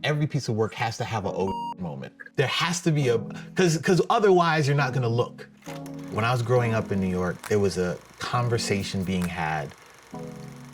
Every piece of work has to have a oh moment. There has to be because otherwise you're not gonna look. When I was growing up in New York, there was a conversation being had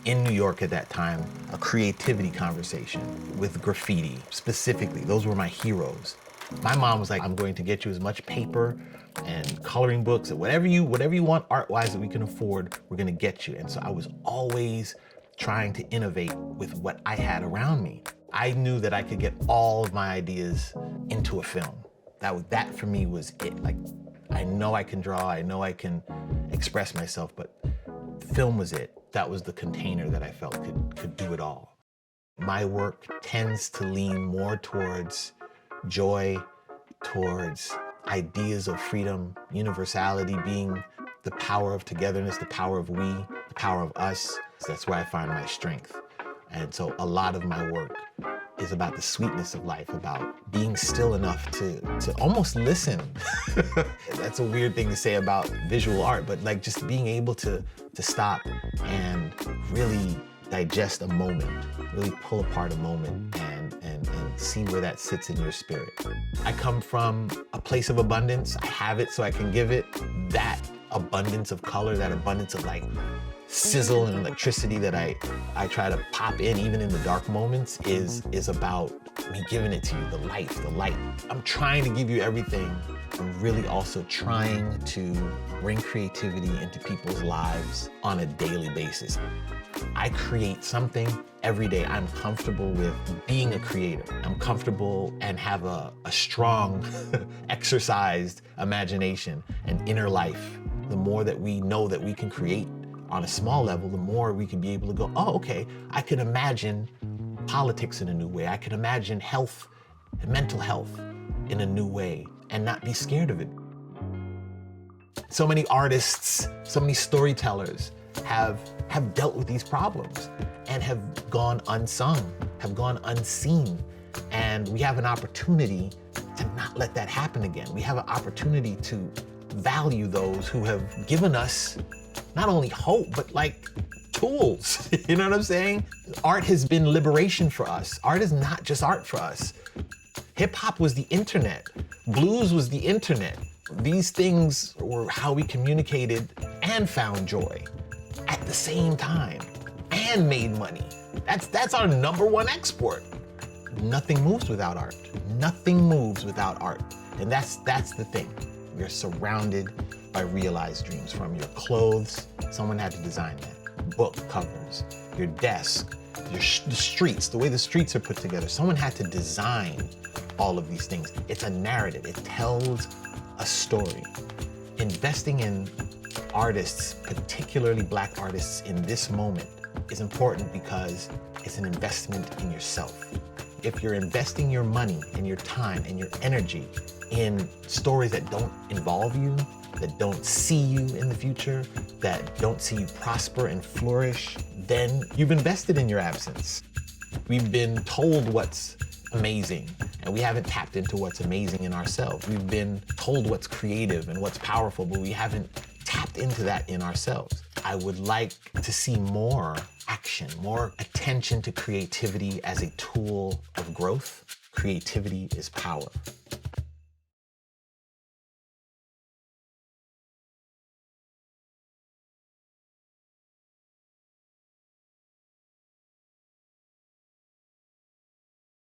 in New York at that time, a creativity conversation with graffiti specifically. Those were my heroes. My mom was like, I'm going to get you as much paper and coloring books and whatever you want art-wise that we can afford, we're gonna get you. And so I was always trying to innovate with what I had around me. I knew that I could get all of my ideas into a film. That for me was it. Like, I know I can draw, I know I can express myself, but film was it. That was the container that I felt could do it all. My work tends to lean more towards joy, towards ideas of freedom, universality, being the power of togetherness, the power of we, the power of us. That's where I find my strength. And so a lot of my work is about the sweetness of life, about being still enough to almost listen. That's a weird thing to say about visual art, but like just being able to stop and really digest a moment, really pull apart a moment and see where that sits in your spirit. I come from a place of abundance. I have it so I can give it. That abundance of color, that abundance of like sizzle and electricity that I try to pop in even in the dark moments is about me giving it to you, the light. I'm trying to give you everything. I'm really also trying to bring creativity into people's lives on a daily basis. I create something every day. I'm comfortable with being a creator. I'm comfortable and have a strong exercised imagination and inner life. The more that we know that we can create on a small level, the more we can be able to go, oh, okay, I can imagine politics in a new way. I can imagine health and mental health in a new way and not be scared of it. So many artists, so many storytellers have dealt with these problems and have gone unsung, have gone unseen. And we have an opportunity to not let that happen again. We have an opportunity to value those who have given us not only hope, but like tools. You know what I'm saying? Art has been liberation for us. Art is not just art for us. Hip hop was the internet. Blues was the internet. These things were how we communicated and found joy at the same time and made money. That's our #1 export. Nothing moves without art. Nothing moves without art. And that's the thing. You're surrounded by realized dreams. From your clothes, someone had to design that. Book covers, your desk, the streets, the way the streets are put together. Someone had to design all of these things. It's a narrative. It tells a story. Investing in artists, particularly Black artists in this moment, is important because it's an investment in yourself. If you're investing your money and your time and your energy in stories that don't involve you, that don't see you in the future, that don't see you prosper and flourish, then you've invested in your absence. We've been told what's amazing, and we haven't tapped into what's amazing in ourselves. We've been told what's creative and what's powerful, but we haven't tapped into that in ourselves. I would like to see more action, more attention to creativity as a tool of growth. Creativity is power.